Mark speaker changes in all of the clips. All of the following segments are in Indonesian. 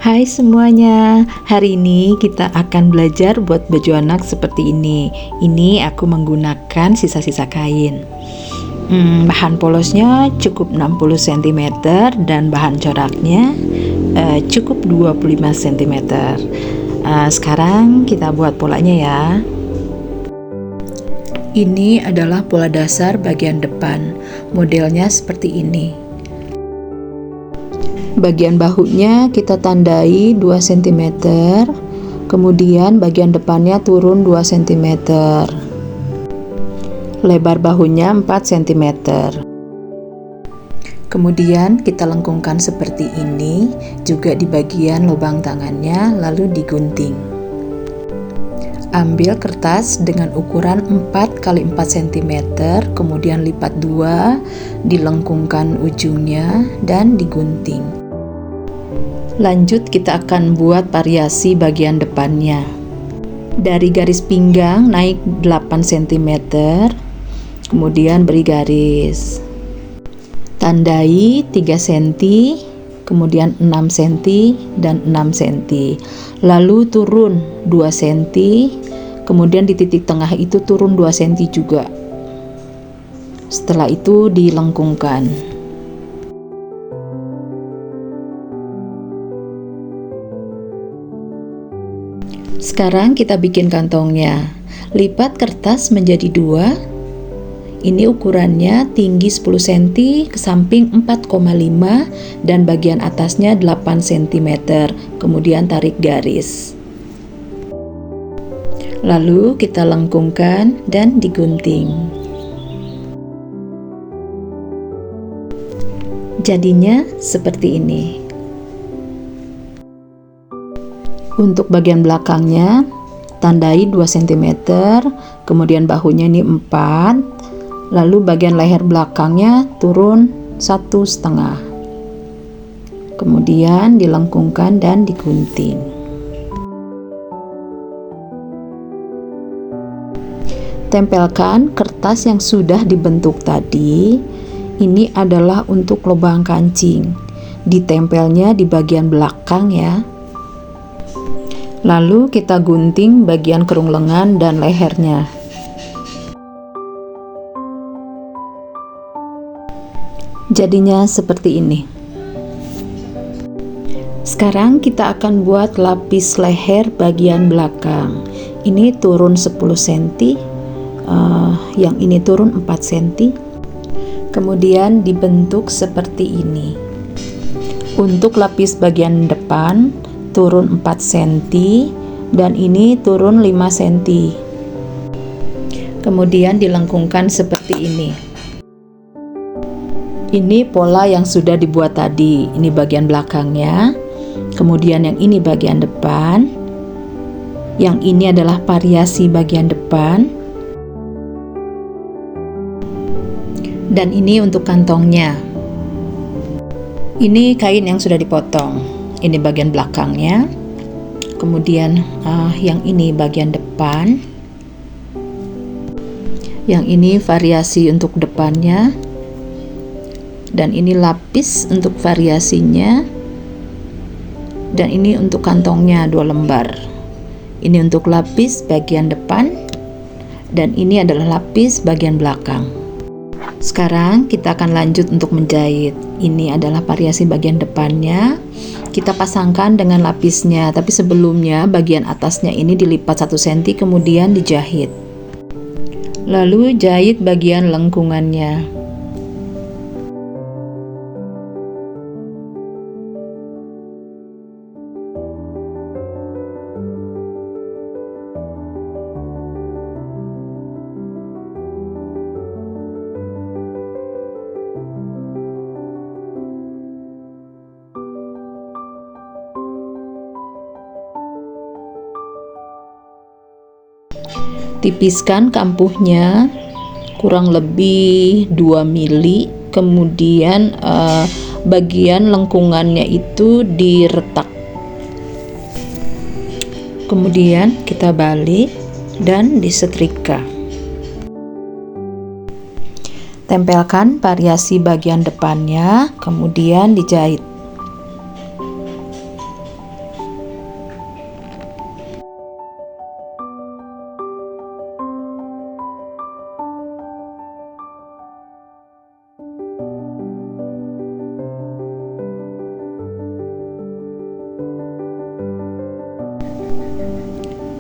Speaker 1: Hai semuanya, hari ini kita akan belajar buat baju anak seperti ini. Ini aku menggunakan sisa-sisa kain. Bahan polosnya cukup 60 cm dan bahan coraknya cukup 25 cm. Sekarang kita buat polanya ya. Ini adalah pola dasar bagian depan. Modelnya seperti ini. Bagian bahunya kita tandai 2 cm, kemudian bagian depannya turun 2 cm, lebar bahunya 4 cm. Kemudian kita lengkungkan seperti ini, juga di bagian lubang tangannya, lalu digunting. Ambil kertas dengan ukuran 4 x 4 cm, kemudian lipat 2, dilengkungkan ujungnya dan digunting. Lanjut kita akan buat variasi bagian depannya. Dari garis pinggang naik 8 cm, kemudian beri garis. Tandai 3 cm, kemudian 6 cm dan 6 cm. Lalu turun 2 cm, kemudian di titik tengah itu turun 2 cm juga. Setelah itu dilengkungkan. Sekarang kita bikin kantongnya. Lipat kertas menjadi 2. Ini ukurannya tinggi 10 cm, ke samping 4,5 dan bagian atasnya 8 cm. Kemudian tarik garis. Lalu kita lengkungkan dan digunting. Jadinya seperti ini. Untuk bagian belakangnya tandai 2 cm, kemudian bahunya ini 4, lalu bagian leher belakangnya turun 1,5, kemudian dilengkungkan dan digunting. Tempelkan kertas yang sudah dibentuk tadi. Ini adalah untuk lubang kancing. Ditempelnya di bagian belakang ya. Lalu kita gunting bagian kerung lengan dan lehernya. Jadinya seperti ini. Sekarang kita akan buat lapis leher bagian belakang. Ini turun 10 cm, yang ini turun 4 cm. Kemudian dibentuk seperti ini. Untuk lapis bagian depan turun 4 cm dan ini turun 5 cm. Kemudian dilengkungkan seperti ini. Ini pola yang sudah dibuat tadi. Ini bagian belakangnya. Kemudian yang ini bagian depan. Yang ini adalah variasi bagian depan. Dan ini untuk kantongnya. Ini kain yang sudah dipotong. Ini bagian belakangnya, kemudian yang ini bagian depan, yang ini variasi untuk depannya, dan ini lapis untuk variasinya, dan ini untuk kantongnya 2 lembar. Ini untuk lapis bagian depan, dan ini adalah lapis bagian belakang. Sekarang kita akan lanjut untuk menjahit. Ini adalah variasi bagian depannya. Kita pasangkan dengan lapisnya, tapi sebelumnya bagian atasnya ini dilipat 1 cm kemudian dijahit. Lalu jahit bagian lengkungannya. Tipiskan kampuhnya kurang lebih 2 mili, kemudian bagian lengkungannya itu diretak. Kemudian kita balik dan disetrika. Tempelkan variasi bagian depannya, kemudian dijahit.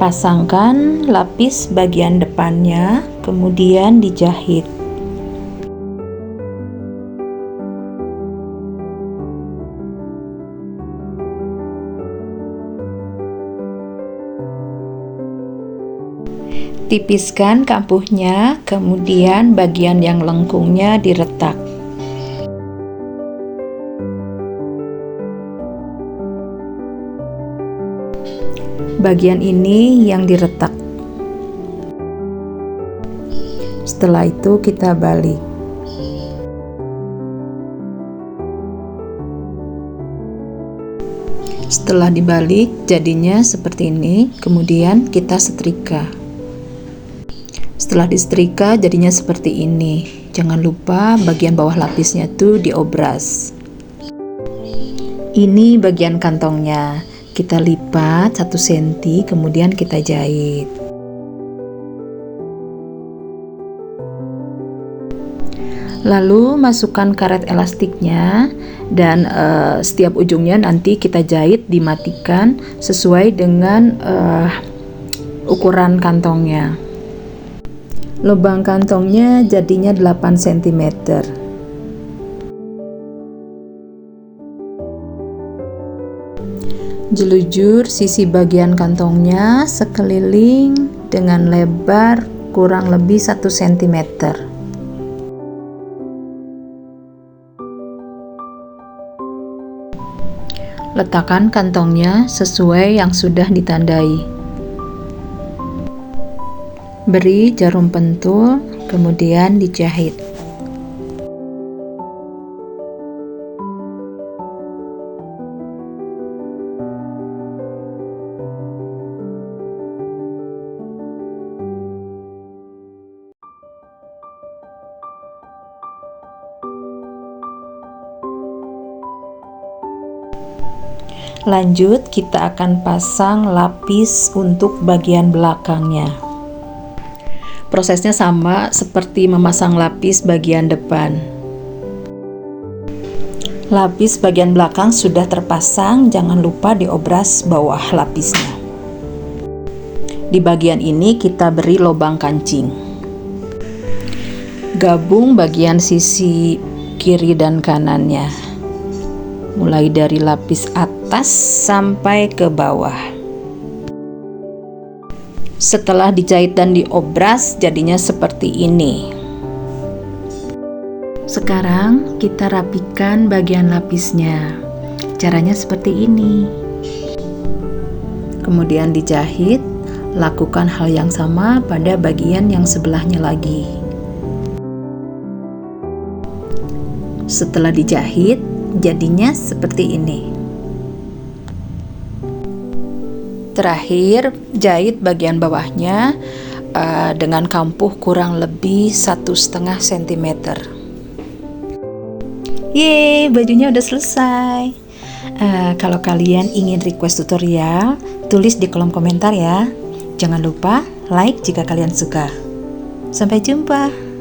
Speaker 1: Pasangkan lapis bagian depannya, kemudian dijahit. Tipiskan kampuhnya, kemudian bagian yang lengkungnya diretak. Bagian ini yang diretak. Setelah itu kita balik. Setelah dibalik jadinya seperti ini, kemudian kita setrika. Setelah disetrika jadinya seperti ini. Jangan lupa bagian bawah lapisnya tuh diobras. Ini bagian kantongnya. Kita lipat 1 cm, kemudian kita jahit. Lalu masukkan karet elastiknya dan setiap ujungnya nanti kita jahit, dimatikan sesuai dengan ukuran kantongnya. Lubang kantongnya jadinya 8 cm. Jelujur sisi bagian kantongnya sekeliling dengan lebar kurang lebih 1 cm. Letakkan kantongnya sesuai yang sudah ditandai. Beri jarum pentul, kemudian dijahit. Lanjut, kita akan pasang lapis untuk bagian belakangnya. Prosesnya sama seperti memasang lapis bagian depan. Lapis bagian belakang sudah terpasang, jangan lupa diobras bawah lapisnya. Di bagian ini kita beri lubang kancing. Gabung bagian sisi kiri dan kanannya, mulai dari lapis atas sampai ke bawah. Setelah dijahit dan diobras jadinya seperti ini. Sekarang kita rapikan bagian lapisnya. Caranya seperti ini. Kemudian dijahit, lakukan hal yang sama pada bagian yang sebelahnya lagi. Setelah dijahit jadinya seperti ini. Terakhir, jahit bagian bawahnya dengan kampuh kurang lebih 1,5 cm. Yeay, bajunya udah selesai. Kalau kalian ingin request tutorial, tulis di kolom komentar ya. Jangan lupa like jika kalian suka. Sampai jumpa.